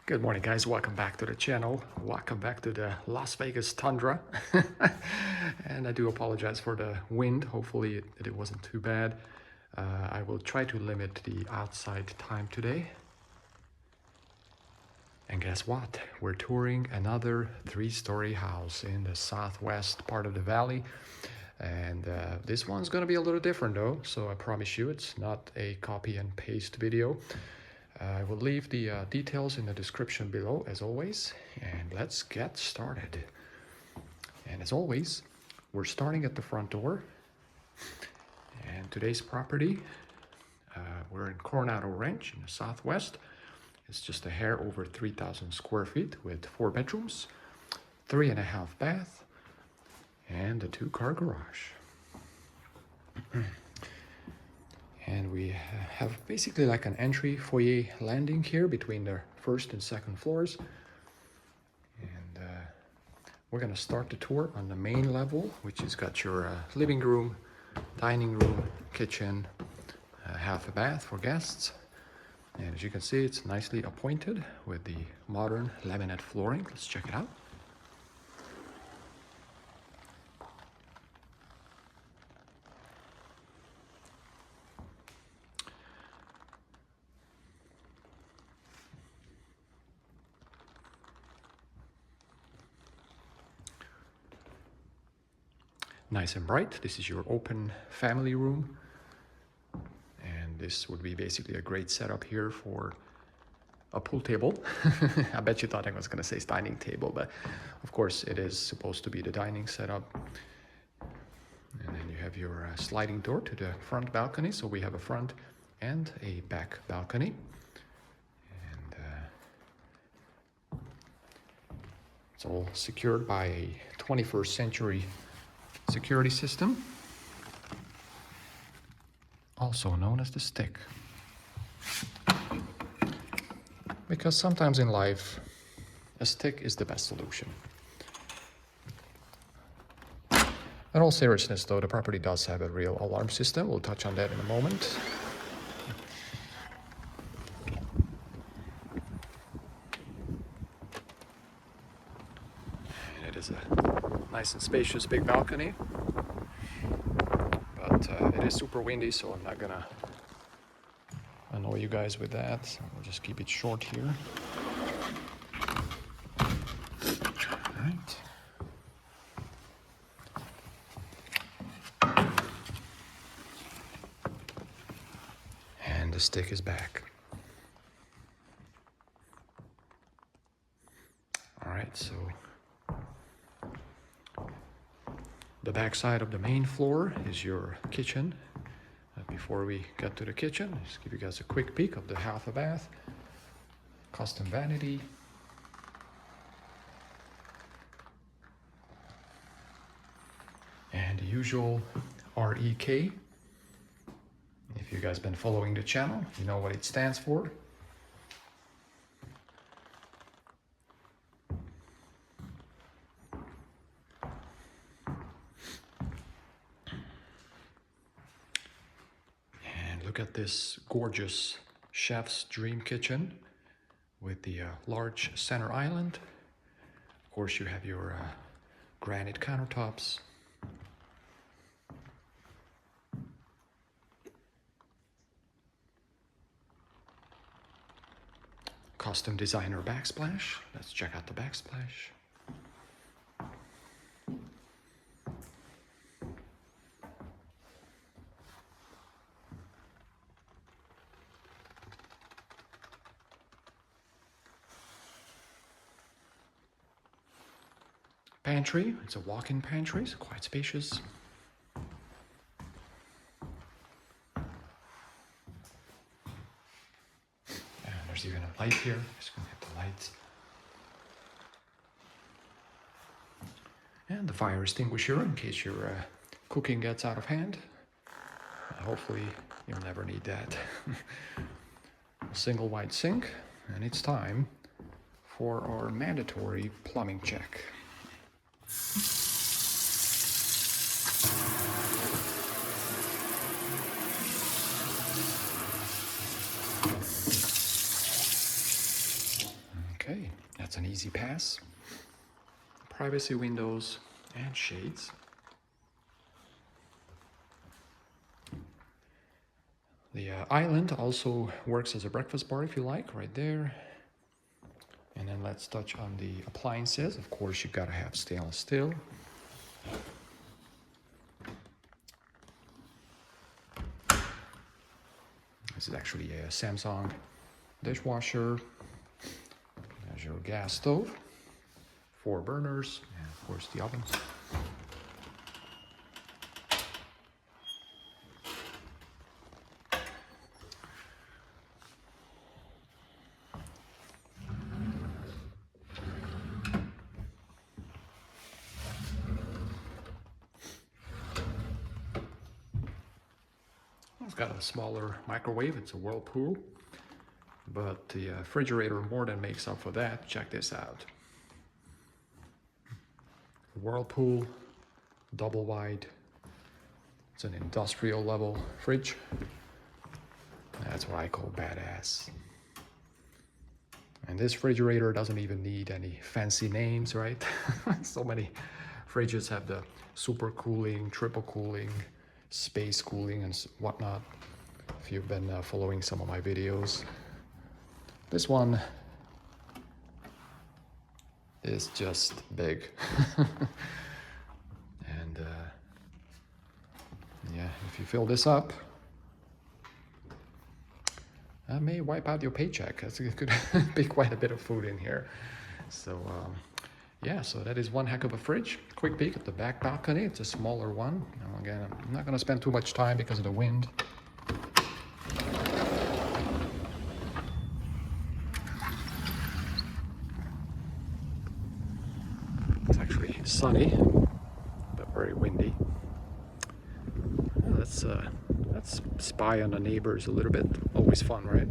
Good morning, guys. Welcome back to the channel. Welcome back to the Las Vegas tundra. And I do apologize for the wind. Hopefully it wasn't too bad. I will try to limit the outside time today. And guess what? We're touring another 3-story house in the southwest part of the valley. And this one's gonna be a little different though, so I promise you it's not a copy and paste video. I will leave the details in the description below as always, and let's get started. And as always, we're starting at the front door. And today's property, we're in Coronado Ranch in the southwest. It's just a hair over 3,000 square feet with 4 bedrooms, 3.5 bath, and a 2-car garage. And we have basically like an entry foyer landing here between the first and second floors. And we're gonna start the tour on the main level, which has got your living room, dining room, kitchen, half a bath for guests. And as you can see, it's nicely appointed with the modern laminate flooring. Let's check it out. Nice and bright. This is your open family room. And this would be basically a great setup here for a pool table. I bet you thought I was gonna say dining table, but of course it is supposed to be the dining setup. And then you have your sliding door to the front balcony. So we have a front and a back balcony. And it's all secured by a 21st century security system, also known as the stick. Because sometimes in life, a stick is the best solution. In all seriousness though, the property does have a real alarm system. We'll touch on that in a moment. And it is a nice and spacious big balcony. But it is super windy, so I'm not gonna annoy you guys with that. So we'll just keep it short here. All right. And the stick is back. All right, so the back side of the main floor is your kitchen. Before we get to the kitchen, just give you guys a quick peek of the half a bath, custom vanity, and the usual REK. If you guys been following the channel, you know what it stands for. Look at this gorgeous chef's dream kitchen with the large center island. Of course, you have your granite countertops. Custom designer backsplash. Let's check out the backsplash. Pantry, it's a walk-in pantry, so quite spacious. And there's even a light here, just gonna hit the lights. And the fire extinguisher in case your cooking gets out of hand. Hopefully you'll never need that. A single wide sink, and it's time for our mandatory plumbing check. an easy pass. Privacy windows and shades. The island also works as a breakfast bar if you like, right there. And then let's touch on the appliances. Of course, you gotta have stainless steel. This is actually a Samsung dishwasher. There's your gas stove, 4 burners, and of course the oven. It's got a smaller microwave, it's a Whirlpool, but the refrigerator more than makes up for that. Check this out. Whirlpool, double wide. It's an industrial level fridge. That's what I call badass. And this refrigerator doesn't even need any fancy names, right? So many fridges have the super cooling, triple cooling, space cooling and whatnot. If you've been following some of my videos, this one is just big. And yeah, if you fill this up, that may wipe out your paycheck. It could be quite a bit of food in here. So yeah, so that is one heck of a fridge. Quick peek at the back balcony. It's a smaller one. Now again, I'm not gonna spend too much time because of the wind. It's actually sunny, but very windy. Let's spy on the neighbors a little bit. Always fun, right?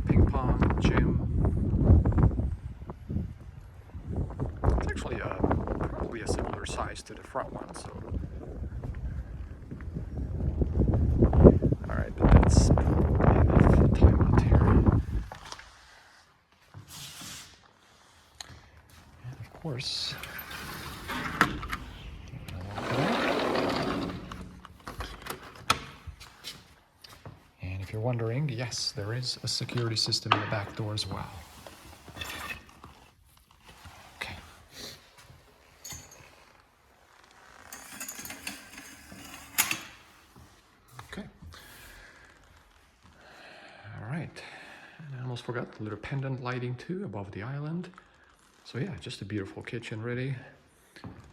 Ping pong gym. It's actually probably a similar size to the front one. So, all right, but that's probably enough time out here. And of course. If you're wondering, yes, there is a security system in the back door as well. Okay. Okay. All right. And I almost forgot the little pendant lighting too above the island. So yeah, just a beautiful kitchen ready,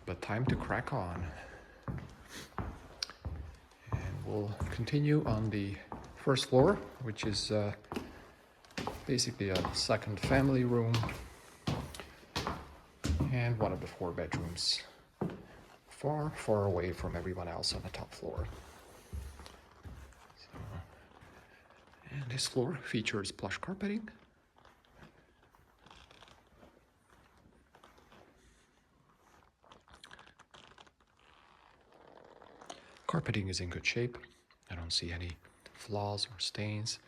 but time to crack on. And we'll continue on the first floor, which is basically a second family room and one of the 4 bedrooms, far, far away from everyone else on the top floor. So, and this floor features plush carpeting. Carpeting is in good shape. I don't see any flaws or stains.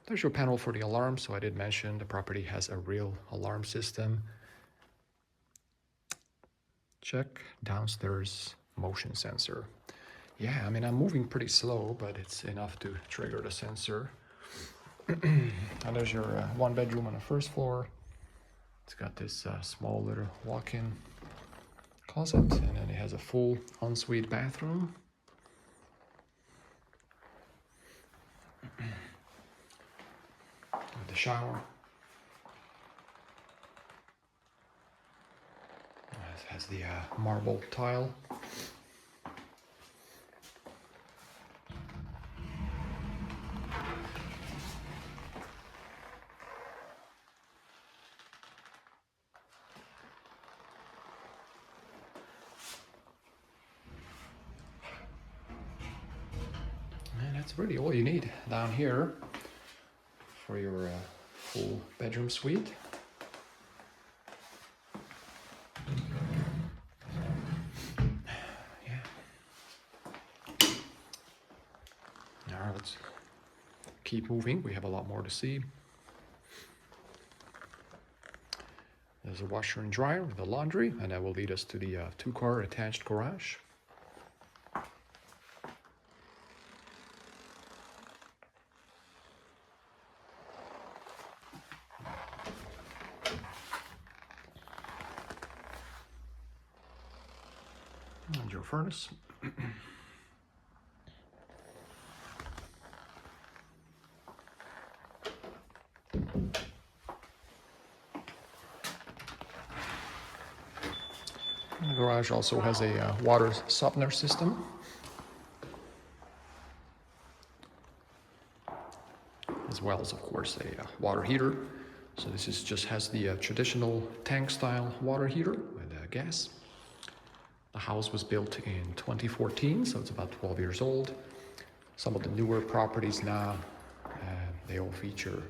There's your panel for the alarm. So I did mention the property has a real alarm system. Check downstairs motion sensor. Yeah, I mean, I'm moving pretty slow, but it's enough to trigger the sensor. And there's your 1 bedroom on the first floor. It's got this small little walk-in closet, and then it has a full ensuite bathroom. With the shower. It has the marble tile. And that's really all you need down here for your full bedroom suite. Yeah. All right, let's keep moving. We have a lot more to see. There's a washer and dryer with a laundry, and that will lead us to the two-car attached garage. And your furnace. The garage also has a water softener system, as well as, of course, a water heater. So this just has the traditional tank-style water heater with gas. The house was built in 2014, so it's about 12 years old. Some of the newer properties now, they all feature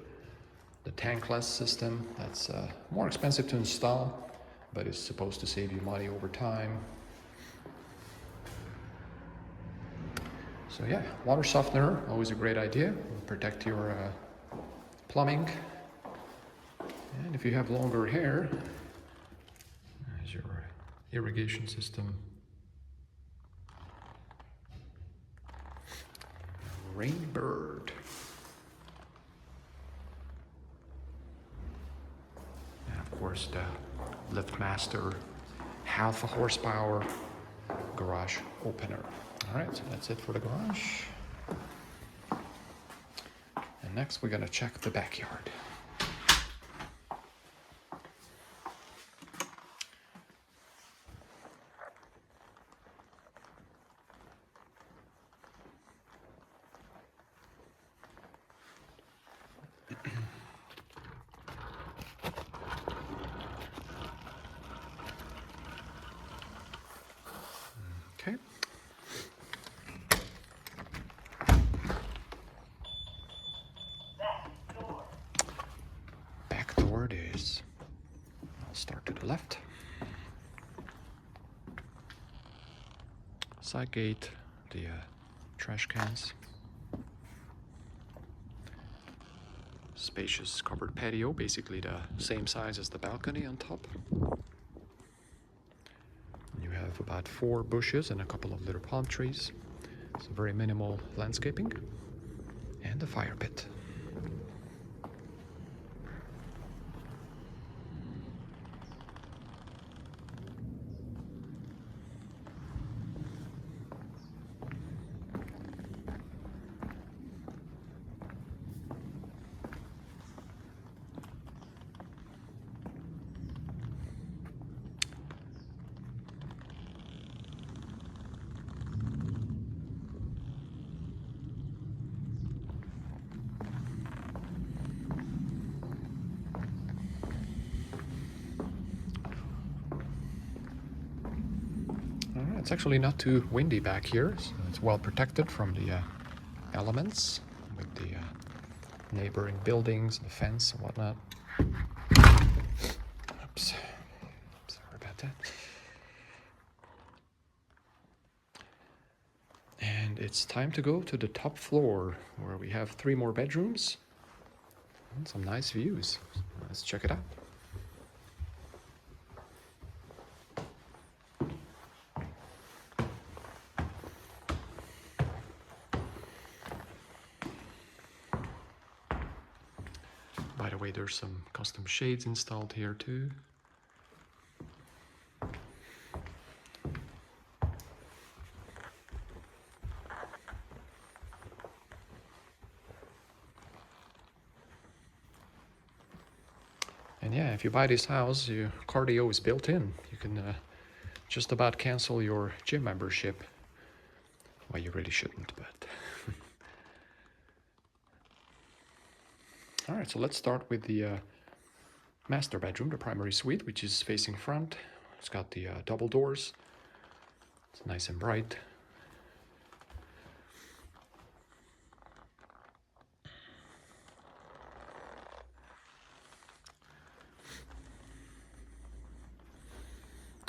the tankless system. That's more expensive to install, but it's supposed to save you money over time. So yeah, water softener, always a great idea. It'll protect your plumbing. And if you have longer hair, there's your irrigation system. Rainbird. And of course the LiftMaster half a horsepower garage opener. All right, so that's it for the garage. And next we're gonna check the backyard. Okay. Back door it is. I'll start to the left. Side gate, the trash cans. Spacious covered patio, basically the same size as the balcony on top. You have about 4 bushes and a couple of little palm trees. It's very minimal landscaping. And the fire pit. It's actually not too windy back here, so it's well protected from the elements with the neighboring buildings, the fence and whatnot. Oops, sorry about that. And it's time to go to the top floor where we have 3 more bedrooms and some nice views. Let's check it out. By the way, there's some custom shades installed here too. And yeah, if you buy this house, your cardio is built in. You can just about cancel your gym membership. Well, you really shouldn't, but... All right, so let's start with the master bedroom, the primary suite, which is facing front. It's got the double doors. It's nice and bright.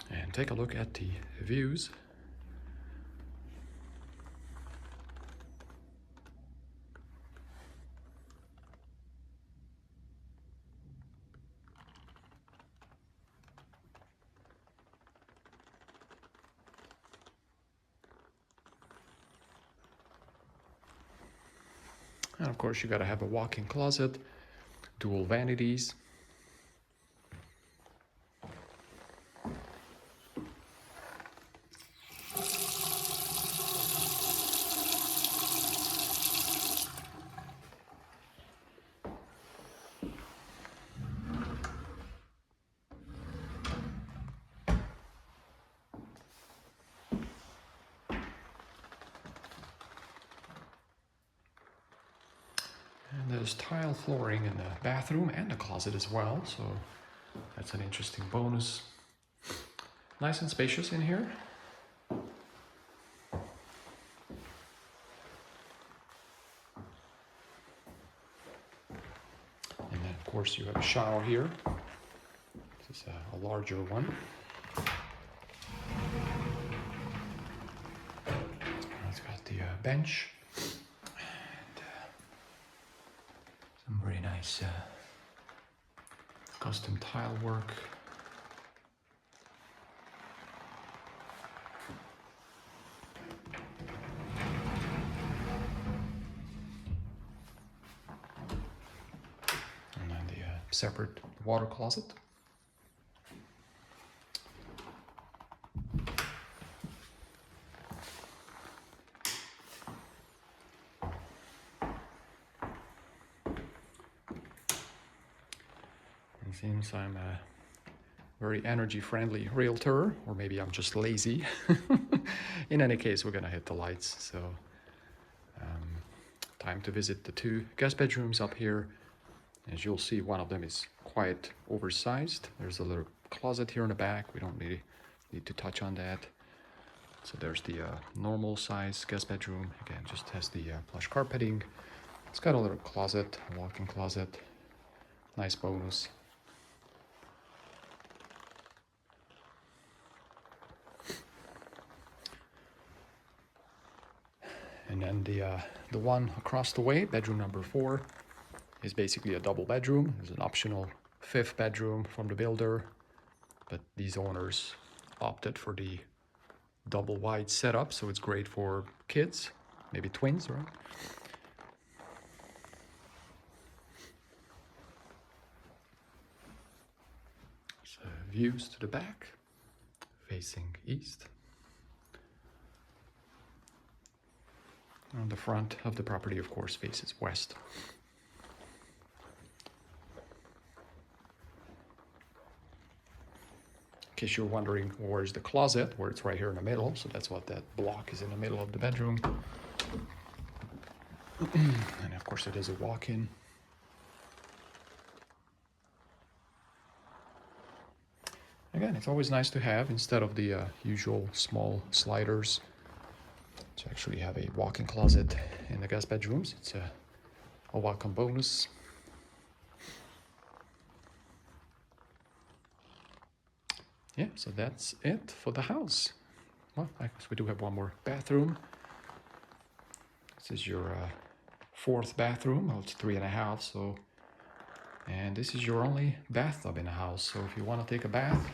And take a look at the views. And of course you gotta have a walk-in closet, dual vanities. And there's tile flooring in the bathroom and the closet as well, so that's an interesting bonus. Nice and spacious in here. And then of course you have a shower here. This is a larger one. It's got the bench. Some very nice custom tile work. And then the separate water closet. It seems I'm a very energy-friendly realtor, or maybe I'm just lazy. In any case, we're gonna hit the lights. So time to visit the 2 guest bedrooms up here. As you'll see, one of them is quite oversized. There's a little closet here in the back. We don't really need to touch on that. So there's the normal size guest bedroom. Again, just has the plush carpeting. It's got a little closet, a walk-in closet. Nice bonus. And then the one across the way, bedroom number 4, is basically a double bedroom. There's an optional 5th bedroom from the builder, but these owners opted for the double wide setup, so it's great for kids, maybe twins, right? So views to the back, facing east. And the front of the property, of course, faces west. In case you're wondering where's the closet, where it's right here in the middle, so that's what that block is, in the middle of the bedroom. And of course it is a walk-in. Again, it's always nice to have, instead of the usual small sliders, to actually have a walk-in closet in the guest bedrooms. It's a welcome bonus. Yeah, so that's it for the house. Well, I guess we do have one more bathroom. This is your 4th bathroom. Well, it's 3.5, so. And this is your only bathtub in the house. So if you want to take a bath,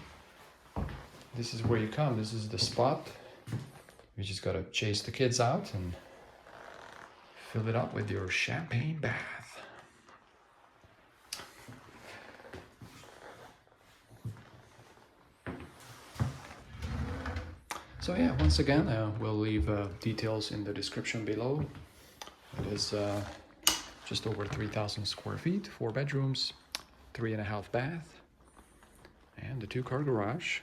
this is where you come. This is the spot. You just gotta chase the kids out and fill it up with your champagne bath. So yeah, once again, we'll leave details in the description below. It is just over 3,000 square feet, 4 bedrooms, 3.5 bath, and a 2-car garage.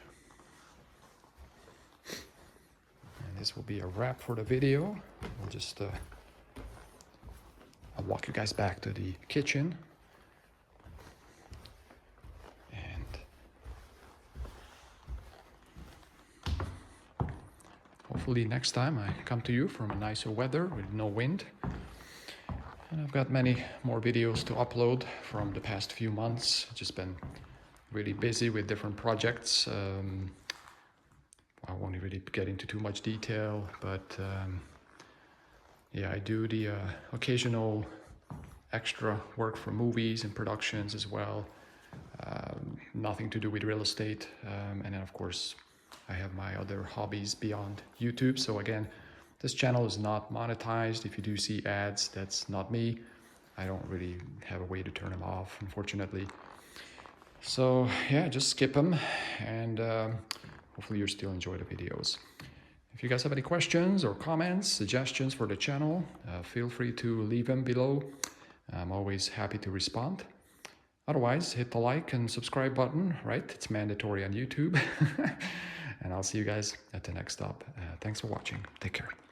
And this will be a wrap for the video. We'll just I'll walk you guys back to the kitchen. Hopefully next time I come to you from a nicer weather with no wind. And I've got many more videos to upload from the past few months. I've just been really busy with different projects. I won't really get into too much detail, but yeah, I do the occasional extra work for movies and productions as well. Nothing to do with real estate. And then of course, I have my other hobbies beyond YouTube. So again, this channel is not monetized. If you do see ads, that's not me. I don't really have a way to turn them off, unfortunately. So yeah, just skip them, and hopefully you still enjoy the videos. If you guys have any questions or comments, suggestions for the channel, feel free to leave them below. I'm always happy to respond. Otherwise, hit the like and subscribe button, right? It's mandatory on YouTube. And I'll see you guys at the next stop. Thanks for watching. Take care.